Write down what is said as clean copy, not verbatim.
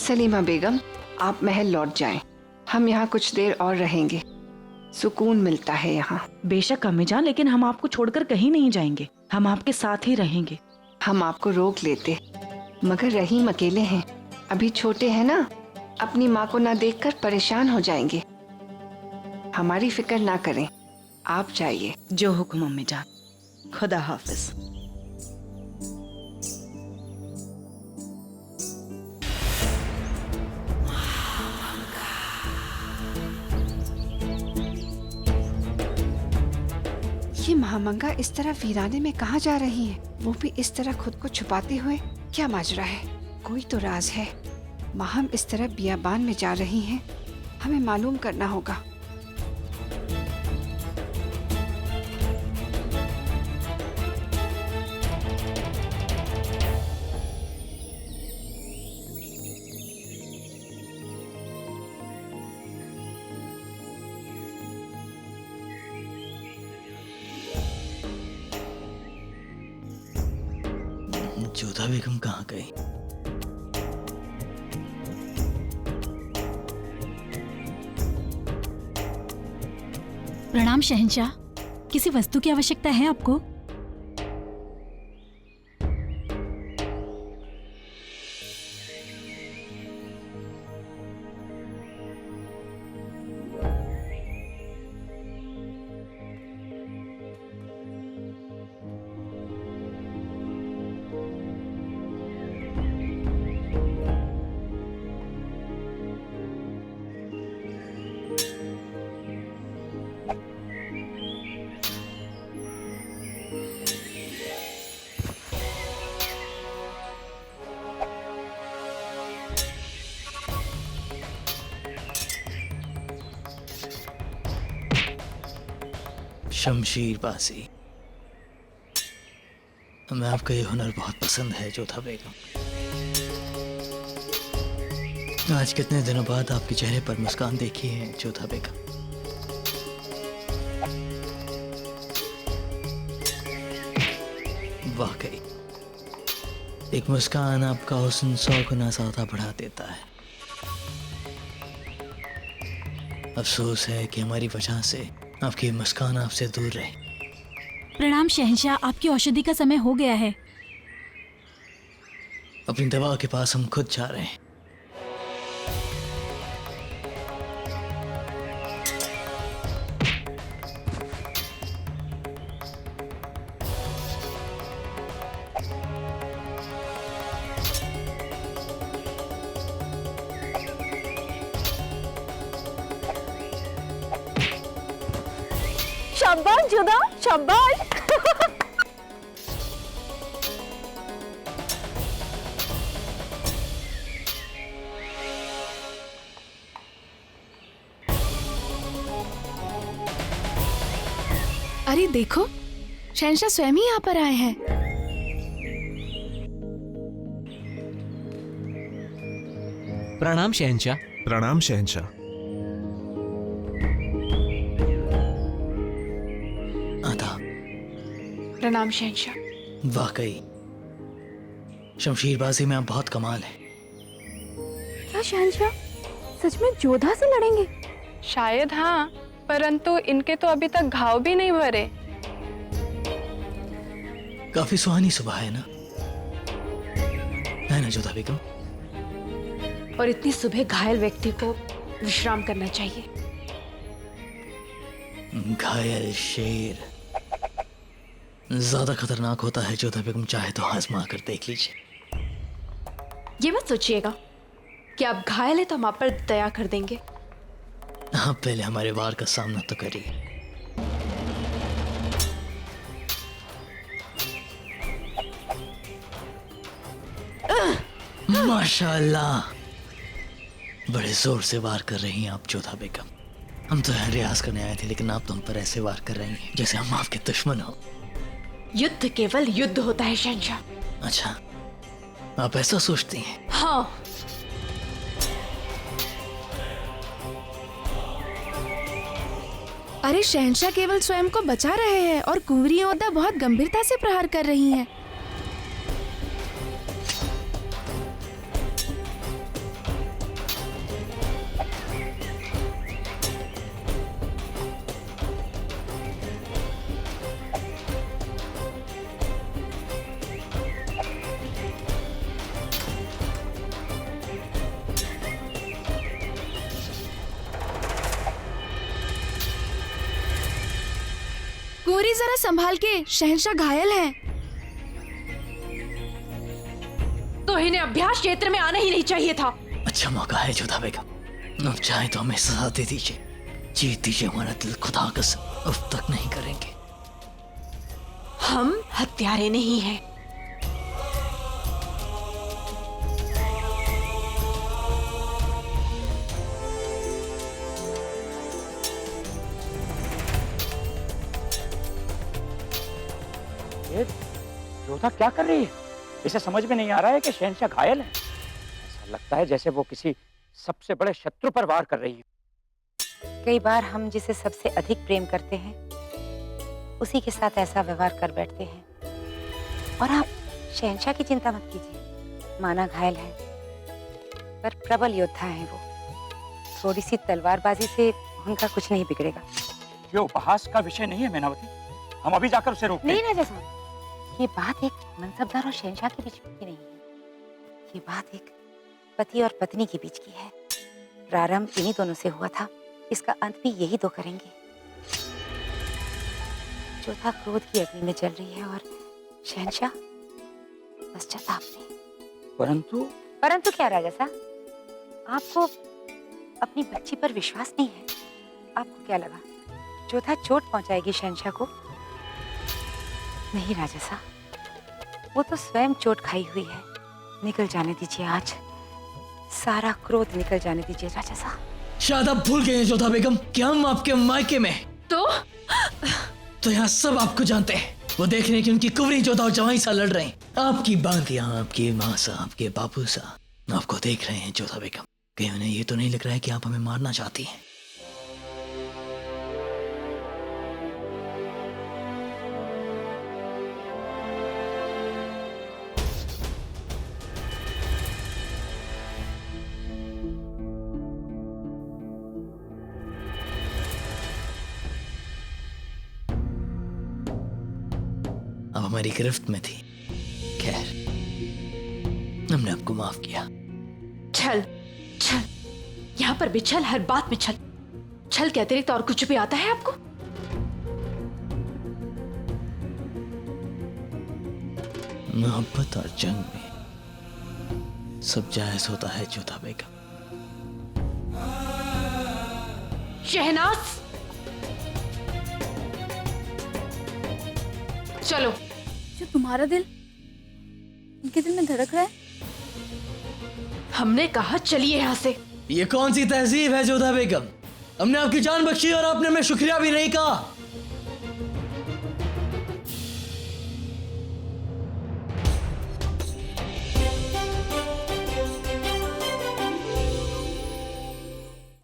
सलीमा बेगम, आप महल लौट जाएं। हम यहाँ कुछ देर और रहेंगे, सुकून मिलता है यहाँ। बेशक अम्मी जान, लेकिन हम आपको छोड़कर कहीं नहीं जाएंगे, हम आपके साथ ही रहेंगे। हम आपको रोक लेते, मगर रहीम अकेले हैं, अभी छोटे हैं ना, अपनी माँ को ना देखकर परेशान हो जाएंगे। हमारी फिक्र ना करें, आप जाइए। जो हुक्म अम्मी जान, खुदा हाफिज। ये महामंगा इस तरह वीराने में कहाँ जा रही है? वो भी इस तरह खुद को छुपाते हुए। क्या माजरा है? कोई तो राज है। हम इस तरह बियाबान में जा रही हैं, हमें मालूम करना होगा। जोधा बेगम कहाँ गई? प्रणाम शहंशाह, किसी वस्तु की आवश्यकता है आपको? शमशीरबाजी। हमें आपका ये हुनर बहुत पसंद है जोधा बेगम। आज कितने दिनों बाद आपके चेहरे पर मुस्कान देखी है जोधा बेगम। वाकई एक मुस्कान आपका हुस्न 100 गुना ज्यादा बढ़ा देता है। अफसोस है कि हमारी वजह से आपकी मुस्कान आपसे दूर रही। प्रणाम शहंशाह, आपकी औषधि का समय हो गया है। अपनी दवा के पास हम खुद जा रहे हैं। शाबाश जोधा, शाबाश। अरे देखो, शहंशाह स्वयं ही यहाँ पर आए हैं। प्रणाम शहंशाह। प्रणाम शहंशाह। प्रणाम शहंशाह। वाकई शमशीरबाजी में आप बहुत कमाल है। क्या शहंशाह सच में जोधा से लड़ेंगे? शायद हाँ, परंतु इनके तो अभी तक घाव भी नहीं भरे। काफी सुहानी सुबह है ना जोधा बेगम? और इतनी सुबह घायल व्यक्ति को विश्राम करना चाहिए। घायल शेर ज्यादा खतरनाक होता है जोधा बेगम, चाहे तो आजमा कर देख लीजिए। ये मत सोचिएगा कि आप घायल है तो हम आप पर दया कर देंगे। आप पहले हमारे वार का सामना तो करिए। माशाल्लाह, बड़े जोर से वार कर रही हैं आप जोधा बेगम। हम तो यहाँ रियाज करने आए थे, लेकिन आप तो हम पर ऐसे वार कर रही हैं जैसे हम आपके दुश्मन हो। युद्ध केवल युद्ध होता है शहंशाह। अच्छा, आप ऐसा सोचती हैं? हाँ। अरे शहंशाह केवल स्वयं को बचा रहे हैं और कुंवरी योद्धा बहुत गंभीरता से प्रहार कर रही हैं। कुंवरी जरा संभाल के, शहंशाह घायल हैं। तो इन्हें अभ्यास क्षेत्र में आना ही नहीं चाहिए था। अच्छा मौका है जोधा बेगम, अब चाहे तो हमें सजा दे दीजिए, जीत दीजिए हमारा दिल, खुदा कसम अब तक नहीं करेंगे। हम हत्यारे नहीं हैं। जोधा क्या कर रही है? इसे समझ में नहीं आ रहा है कि शहंशाह घायल है। ऐसा लगता है जैसे वो किसी सबसे बड़े शत्रु पर वार कर रही है। कई बार हम जिसे सबसे अधिक प्रेम करते हैं उसी के साथ ऐसा व्यवहार कर बैठते हैं। और आप शहंशाह की चिंता मत कीजिए, माना घायल है पर प्रबल योद्धा है वो। थोड़ी सी तलवारबाजी से उनका कुछ नहीं बिगड़ेगा। ये उपहास का विषय नहीं है मैनावती, हम अभी जाकर उसे रोकते हैं। नहीं राजा साहब, ये बात एक मनसबदार और शहंशाह के बीच की नहीं है, ये बात एक पति और पत्नी के बीच की है। प्रारंभ इन्हीं दोनों से हुआ था, इसका अंत भी यही दो करेंगे। जोधा क्रोध की अग्नि में जल रही है और शहंशाह पश्चाताप में। परंतु क्या राजा साहब, आपको अपनी बच्ची पर विश्वास नहीं है? आपको क्या लगा जोधा चोट पहुंचाएगी शहंशाह को? नहीं राजा साहब, वो तो स्वयं चोट खाई हुई है। निकल जाने दीजिए, आज सारा क्रोध निकल जाने दीजिए राजा साहब। शायद आप भूल गए हैं जोधा बेगम कि हम आपके मायके में तो यहाँ सब आपको जानते हैं। वो देख रहे हैं कि उनकी कुंवरी जोधा और जवाई सा लड़ रहे हैं। आपकी बांधियां, आपकी माँ सा, आपके बापू सा आपको देख रहे हैं जोधा बेगम। कहीं उन्हें ये तो नहीं लग रहा है कि आप हमें मारना चाहती हैं? अब हमारी गिरफ्त में थी, खैर हमने आपको माफ किया। छल छल, यहाँ पर भी छल, हर बात में छल। छल के अतिरिक्त और कुछ भी आता है आपको? मोहब्बत और जंग में सब जायज होता है जोधा बेगम। शहनाज, चलो। जो तुम्हारा दिल उनके दिल में धड़क रहा है। हमने कहा चलिए यहाँ से। ये कौन सी तहजीब है जोधा बेगम? हमने आपकी जान बख्शी और आपने हमें शुक्रिया भी नहीं कहा।